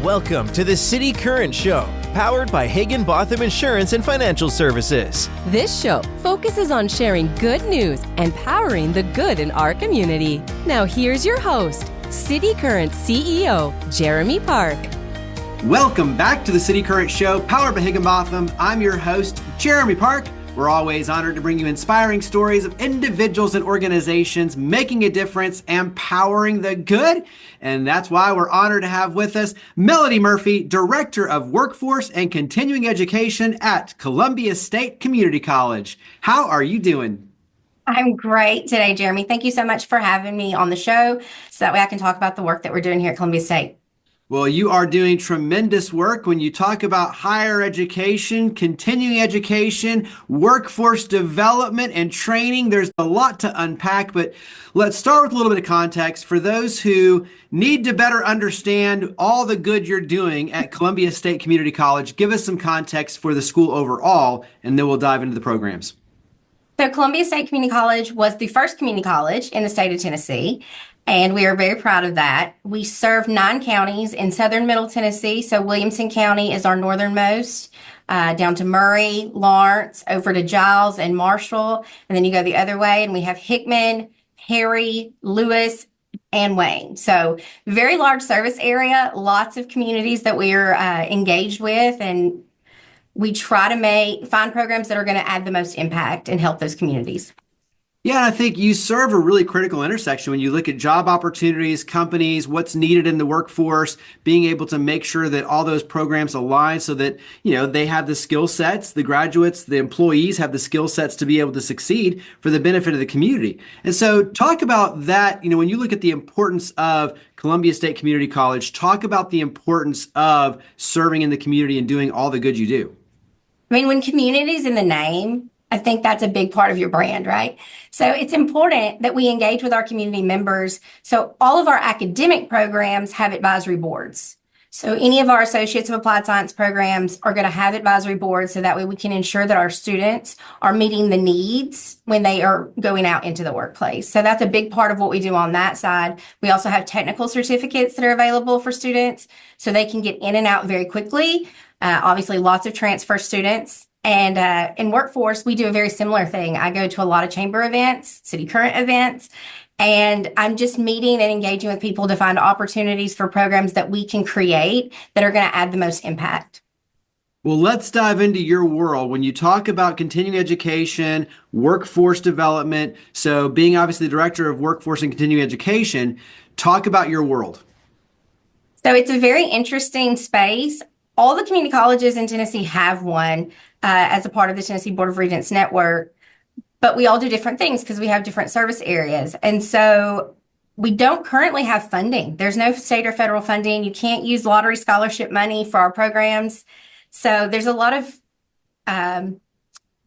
Welcome to the City Current Show, powered by Higginbotham Insurance and Financial Services. This show focuses on sharing good news and powering the good in our community. Now here's your host, City Current CEO, Jeremy Park. Welcome back to the City Current Show, powered by Higginbotham. I'm your host, Jeremy Park. We're always honored to bring you inspiring stories of individuals and organizations making a difference and powering the good. And that's why we're honored to have with us Melody Murphy, Director of Workforce and Continuing Education at Columbia State Community College. How are you doing? I'm great today, Jeremy. Thank you so much for having me on the show so that way I can talk about the work that we're doing here at Columbia State. Well, you are doing tremendous work when you talk about higher education, continuing education, workforce development, and training. There's a lot to unpack, but let's start with a little bit of context for those who need to better understand all the good you're doing at Columbia State Community College. Give us some context for the school overall, and then we'll dive into the programs. So Columbia State Community College was the first community college in the state of Tennessee, and we are very proud of that. We serve 9 counties in southern Middle Tennessee. So Williamson County is our northernmost, down to Maury, Lawrence, over to Giles and Marshall. And then you go the other way and we have Hickman, Harry, Lewis, and Wayne. So very large service area, lots of communities that we are engaged with, and we try to find programs that are going to add the most impact and help those communities. Yeah, I think you serve a really critical intersection when you look at job opportunities, companies, what's needed in the workforce, being able to make sure that all those programs align so that, they have the skill sets, the graduates, the employees have the skill sets to be able to succeed for the benefit of the community. And so talk about that, when you look at the importance of Columbia State Community College, talk about the importance of serving in the community and doing all the good you do. When community's in the name, I think that's a big part of your brand, right? So it's important that we engage with our community members. So all of our academic programs have advisory boards. So any of our Associates of Applied Science programs are going to have advisory boards so that way we can ensure that our students are meeting the needs when they are going out into the workplace. So that's a big part of what we do on that side. We also have technical certificates that are available for students so they can get in and out very quickly. Obviously, lots of transfer students. And in workforce, we do a very similar thing. I go to a lot of chamber events, city current events, and I'm just meeting and engaging with people to find opportunities for programs that we can create that are going to add the most impact. Well, let's dive into your world. When you talk about continuing education, workforce development, so being obviously the Director of Workforce and Continuing Education, talk about your world. So it's a very interesting space. All the community colleges in Tennessee have one as a part of the Tennessee Board of Regents network, but we all do different things because we have different service areas. And so we don't currently have funding. There's no state or federal funding. You can't use lottery scholarship money for our programs. So there's a lot of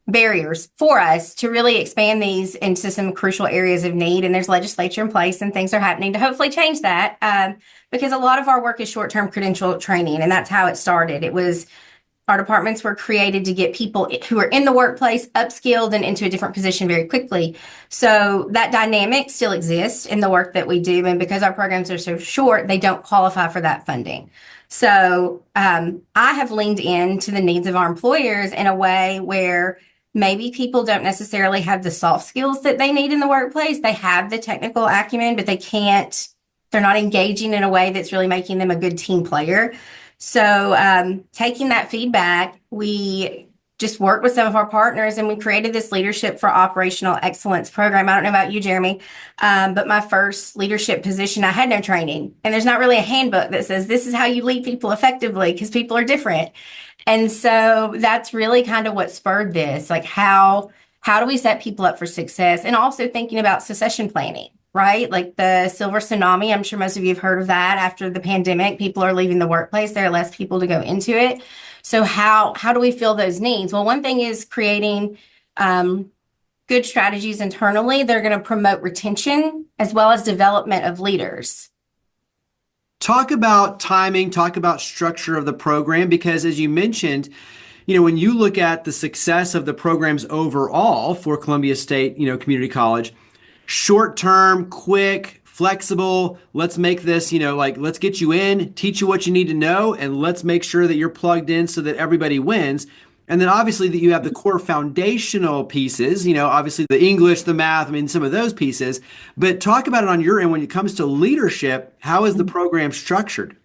barriers for us to really expand these into some crucial areas of need. And there's legislature in place and things are happening to hopefully change that because a lot of our work is short-term credential training. And that's how it started. Our departments were created to get people who are in the workplace upskilled and into a different position very quickly. So that dynamic still exists in the work that we do. And because our programs are so short, they don't qualify for that funding. So I have leaned into the needs of our employers in a way where maybe people don't necessarily have the soft skills that they need in the workplace. They have the technical acumen, but they're not engaging in a way that's really making them a good team player. So taking that feedback, we just worked with some of our partners and we created this Leadership for Operational Excellence program. I don't know about you, Jeremy, but my first leadership position, I had no training. And there's not really a handbook that says this is how you lead people effectively because people are different. And so that's really kind of what spurred this, like how do we set people up for success, and also thinking about succession planning. Right? Like the silver tsunami, I'm sure most of you have heard of that. After the pandemic, people are leaving the workplace. There are less people to go into it. So how do we fill those needs? Well, one thing is creating good strategies internally. They're going to promote retention as well as development of leaders. Talk about timing, talk about structure of the program, because as you mentioned, when you look at the success of the programs overall for Columbia State, Community College, short-term, quick, flexible. Let's make this, like let's get you in, teach you what you need to know, and let's make sure that you're plugged in so that everybody wins. And then obviously that you have the core foundational pieces, obviously the English, the math, some of those pieces. But talk about it on your end when it comes to leadership. How is the program structured?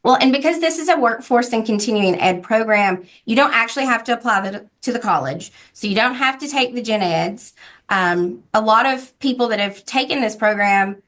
Well, and because this is a workforce and continuing ed program, you don't actually have to apply to the college. So you don't have to take the gen eds. A lot of people that have taken this program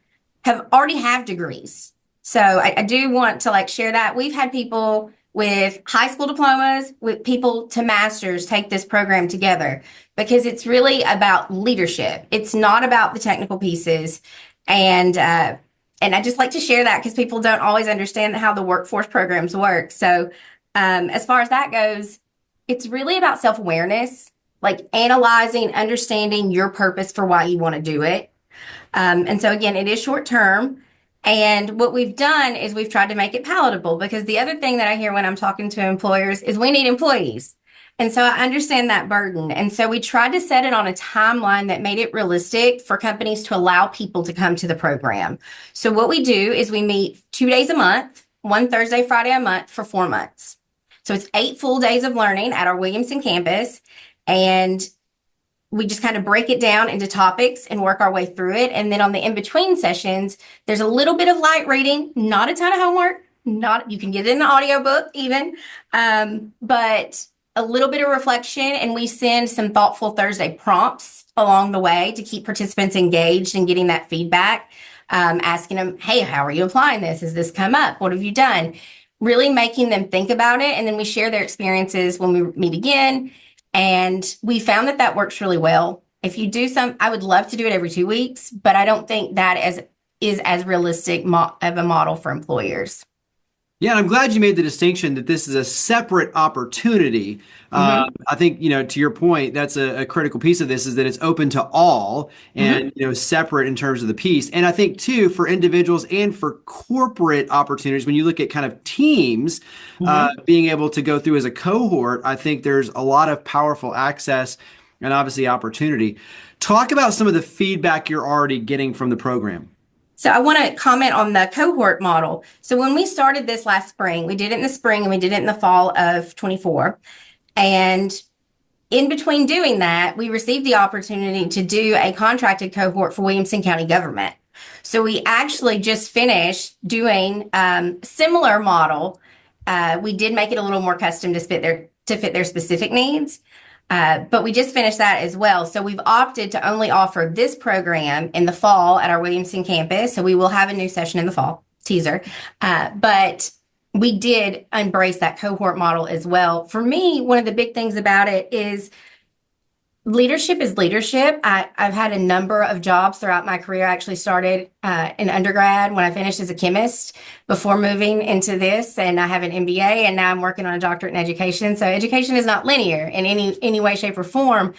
have already have degrees. So I do want to share that. We've had people with high school diplomas, with people to masters take this program together because it's really about leadership. It's not about the technical pieces. And I just like to share that because people don't always understand how the workforce programs work. So as far as that goes, it's really about self-awareness, like analyzing, understanding your purpose for why you want to do it. And so again, it is short term. And what we've done is we've tried to make it palatable because the other thing that I hear when I'm talking to employers is we need employees. And so I understand that burden. And so we tried to set it on a timeline that made it realistic for companies to allow people to come to the program. So what we do is we meet 2 days a month, one Thursday, Friday a month for 4 months. So it's 8 full days of learning at our Williamson campus. And we just kind of break it down into topics and work our way through it. And then on the in-between sessions, there's a little bit of light reading, not a ton of homework, you can get it in the audiobook even, but a little bit of reflection, and we send some thoughtful Thursday prompts along the way to keep participants engaged and getting that feedback, asking them, hey, how are you applying this? Has this come up? What have you done? Really making them think about it. And then we share their experiences when we meet again. And we found that works really well. If you do I would love to do it every 2 weeks, but I don't think that is as realistic of a model for employers. Yeah, I'm glad you made the distinction that this is a separate opportunity. I think, to your point, that's a critical piece of this is that it's open to all and, separate in terms of the piece. And I think, too, for individuals and for corporate opportunities, when you look at kind of teams being able to go through as a cohort, I think there's a lot of powerful access and obviously opportunity. Talk about some of the feedback you're already getting from the program. So I want to comment on the cohort model. So when we started this last spring, we did it in the spring and we did it in the fall of 24. And in between doing that, we received the opportunity to do a contracted cohort for Williamson County government. So we actually just finished doing similar model. We did make it a little more custom to fit their specific needs. But we just finished that as well. So we've opted to only offer this program in the fall at our Williamson campus. So we will have a new session in the fall, teaser. But we did embrace that cohort model as well. For me, one of the big things about it is leadership is leadership. I've had a number of jobs throughout my career. I actually started in undergrad when I finished as a chemist before moving into this, and I have an MBA, and now I'm working on a doctorate in education. So education is not linear in any way, shape, or form,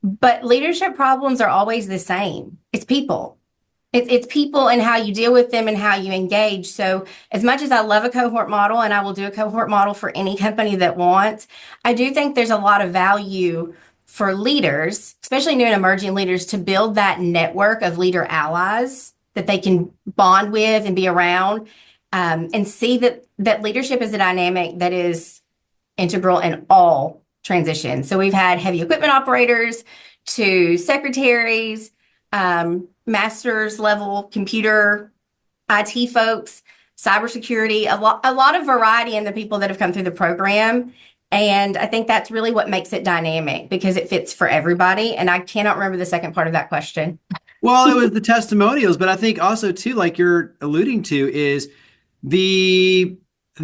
but leadership problems are always the same. It's people. It's people and how you deal with them and how you engage. So as much as I love a cohort model, and I will do a cohort model for any company that wants, I do think there's a lot of value for leaders, especially new and emerging leaders, to build that network of leader allies that they can bond with and be around, and see that leadership is a dynamic that is integral in all transitions. So we've had heavy equipment operators to secretaries, master's level computer IT folks, cybersecurity, a lot of variety in the people that have come through the program. And I think that's really what makes it dynamic because it fits for everybody. And I cannot remember the second part of that question. Well, it was the testimonials, but I think also too, like you're alluding to, is the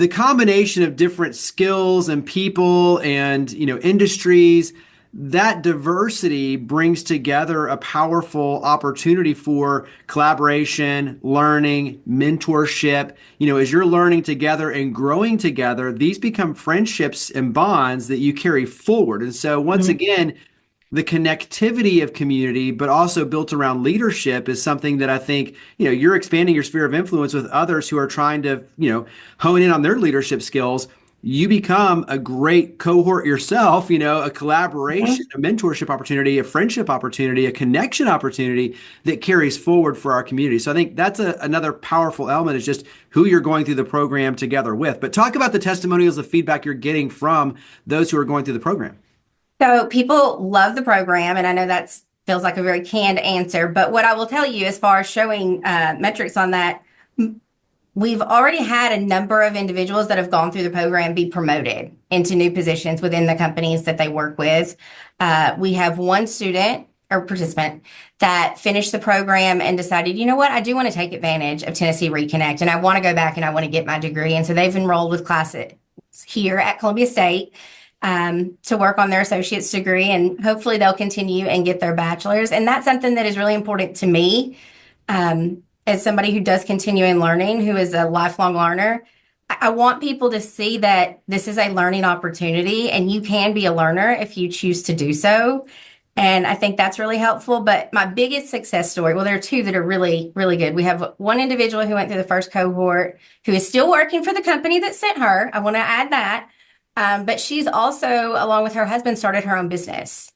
combination of different skills and people and, industries. That diversity brings together a powerful opportunity for collaboration, learning, mentorship. As you're learning together and growing together, these become friendships and bonds that you carry forward. And so once again, the connectivity of community, but also built around leadership is something that I think, you're expanding your sphere of influence with others who are trying to, hone in on their leadership skills. you become a great cohort yourself, a collaboration, a mentorship opportunity, a friendship opportunity, a connection opportunity that carries forward for our community. So I think that's another powerful element, is just who you're going through the program together with. But talk about the testimonials, the feedback you're getting from those who are going through the program. So people love the program, and I know that feels like a very canned answer, but what I will tell you as far as showing metrics on that, we've already had a number of individuals that have gone through the program be promoted into new positions within the companies that they work with. We have one student or participant that finished the program and decided, you know what, I do want to take advantage of Tennessee Reconnect, and I want to go back and I want to get my degree. And so they've enrolled with classes here at Columbia State to work on their associate's degree, and hopefully they'll continue and get their bachelor's. And that's something that is really important to me. As somebody who does continuing learning, who is a lifelong learner, I want people to see that this is a learning opportunity and you can be a learner if you choose to do so. And I think that's really helpful. But my biggest success story, well, there are two that are really, really good. We have one individual who went through the first cohort who is still working for the company that sent her. I want to add that. But she's also, along with her husband, started her own business.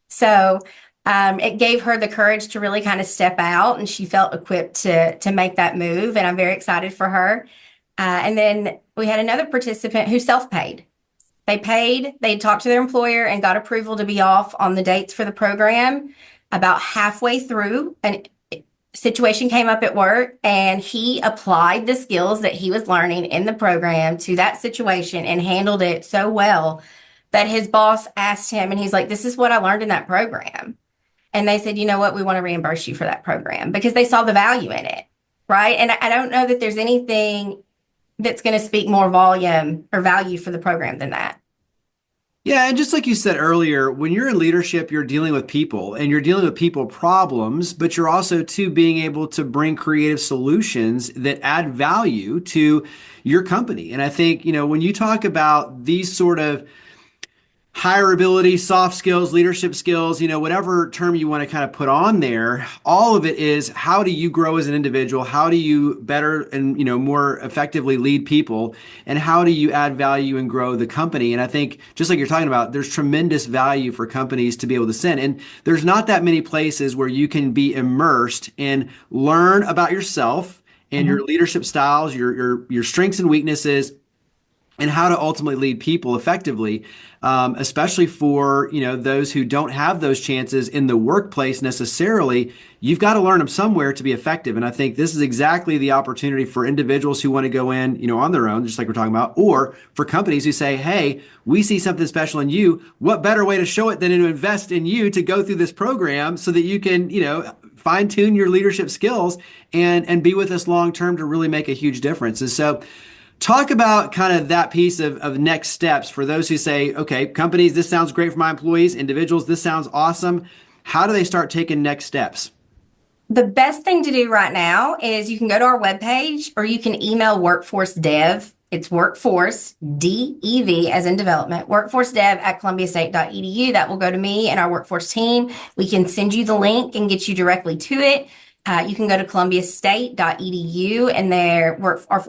So it gave her the courage to really kind of step out, and she felt equipped to make that move. And I'm very excited for her. And then we had another participant who self-paid. They talked to their employer and got approval to be off on the dates for the program. About halfway through, a situation came up at work, and he applied the skills that he was learning in the program to that situation and handled it so well that his boss asked him, and he's like, this is what I learned in that program. And they said, you know what, we want to reimburse you for that program, because they saw the value in it, right? And I don't know that there's anything that's going to speak more volume or value for the program than that. Yeah, and just like you said earlier, when you're in leadership, you're dealing with people and you're dealing with people problems, but you're also too being able to bring creative solutions that add value to your company. And I think, when you talk about these sort of higher ability, soft skills, leadership skills, whatever term you want to kind of put on there, all of it is, how do you grow as an individual? How do you better and, more effectively lead people? And how do you add value and grow the company? And I think, just like you're talking about, there's tremendous value for companies to be able to send. And there's not that many places where you can be immersed and learn about yourself and your leadership styles, your strengths and weaknesses, and how to ultimately lead people effectively, especially for those who don't have those chances in the workplace necessarily. You've got to learn them somewhere to be effective. And I think this is exactly the opportunity for individuals who want to go in, on their own, just like we're talking about, or for companies who say, hey, we see something special in you. What better way to show it than to invest in you to go through this program so that you can, fine tune your leadership skills and be with us long term to really make a huge difference. And so, talk about kind of that piece of next steps for those who say, okay, companies, this sounds great for my employees, individuals, this sounds awesome. How do they start taking next steps? The best thing to do right now is you can go to our webpage, or you can email Workforce Dev. It's Workforce, DEV as in development, workforcedev@columbiastate.edu. That will go to me and our workforce team. We can send you the link and get you directly to it. You can go to columbiastate.edu, and our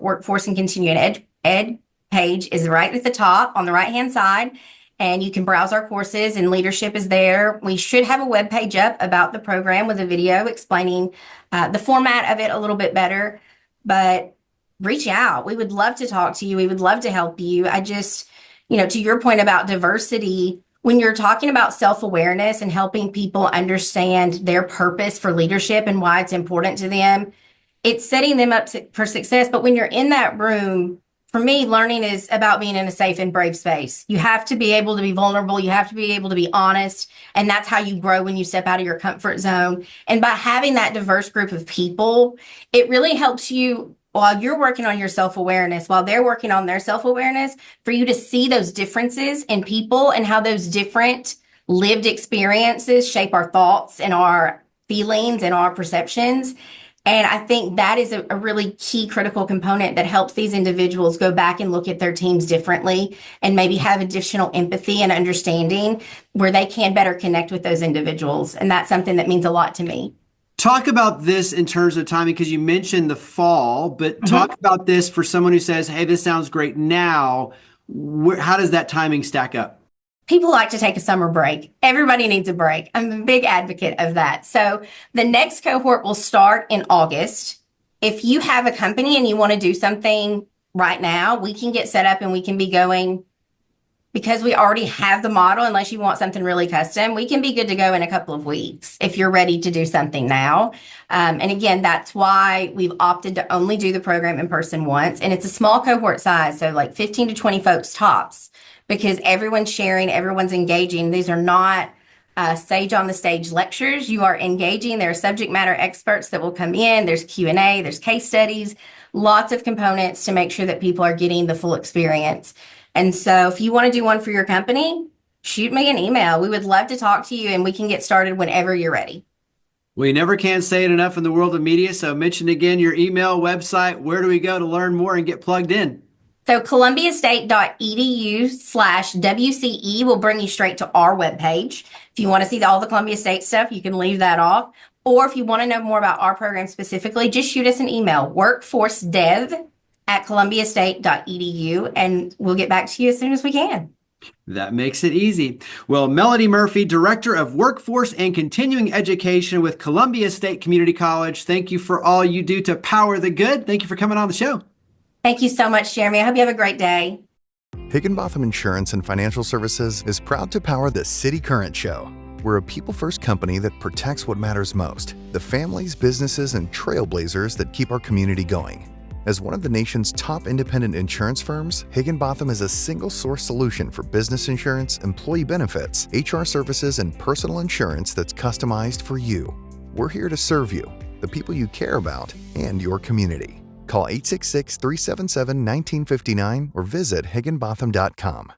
workforce and continuing ed page is right at the top on the right-hand side, and you can browse our courses, and leadership is there. We should have a web page up about the program with a video explaining the format of it a little bit better, but reach out. We would love to talk to you. We would love to help you. I just, to your point about diversity, when you're talking about self-awareness and helping people understand their purpose for leadership and why it's important to them, it's setting them up for success. But when you're in that room, for me, learning is about being in a safe and brave space. You have to be able to be vulnerable. You have to be able to be honest. And that's how you grow when you step out of your comfort zone. And by having that diverse group of people, it really helps you while you're working on your self-awareness, while they're working on their self-awareness, for you to see those differences in people and how those different lived experiences shape our thoughts and our feelings and our perceptions. And I think that is a really key critical component that helps these individuals go back and look at their teams differently and maybe have additional empathy and understanding where they can better connect with those individuals. And that's something that means a lot to me. Talk about this in terms of timing, because you mentioned the fall, but talk about this for someone who says, hey, this sounds great now. How does that timing stack up? People like to take a summer break. Everybody needs a break. I'm a big advocate of that. So the next cohort will start in August. If you have a company and you want to do something right now, we can get set up and we can be going, because we already have the model. Unless you want something really custom, we can be good to go in a couple of weeks if you're ready to do something now. And again, that's why we've opted to only do the program in person once. And it's a small cohort size, so like 15 to 20 folks tops, because everyone's sharing, everyone's engaging. These are not sage on the stage lectures. You are engaging. There are subject matter experts that will come in. There's Q&A, there's case studies, lots of components to make sure that people are getting the full experience. And so if you want to do one for your company, shoot me an email. We would love to talk to you, and we can get started whenever you're ready. Well, you never can say it enough in the world of media. So mention again your email, website. Where do we go to learn more and get plugged in? So columbiastate.edu/WCE will bring you straight to our webpage. If you want to see all the Columbia State stuff, you can leave that off. Or if you want to know more about our program specifically, just shoot us an email, workforcedev@columbiastate.edu, and we'll get back to you as soon as we can. That makes it easy. Well, Melody Murphy, Director of Workforce and Continuing Education with Columbia State Community College, thank you for all you do to power the good. Thank you for coming on the show. Thank you so much, Jeremy. I hope you have a great day. Higginbotham Insurance and Financial Services is proud to power the City Current Show. We're a people-first company that protects what matters most, the families, businesses, and trailblazers that keep our community going. As one of the nation's top independent insurance firms, Higginbotham is a single-source solution for business insurance, employee benefits, HR services, and personal insurance that's customized for you. We're here to serve you, the people you care about, and your community. Call 866-377-1959 or visit higginbotham.com.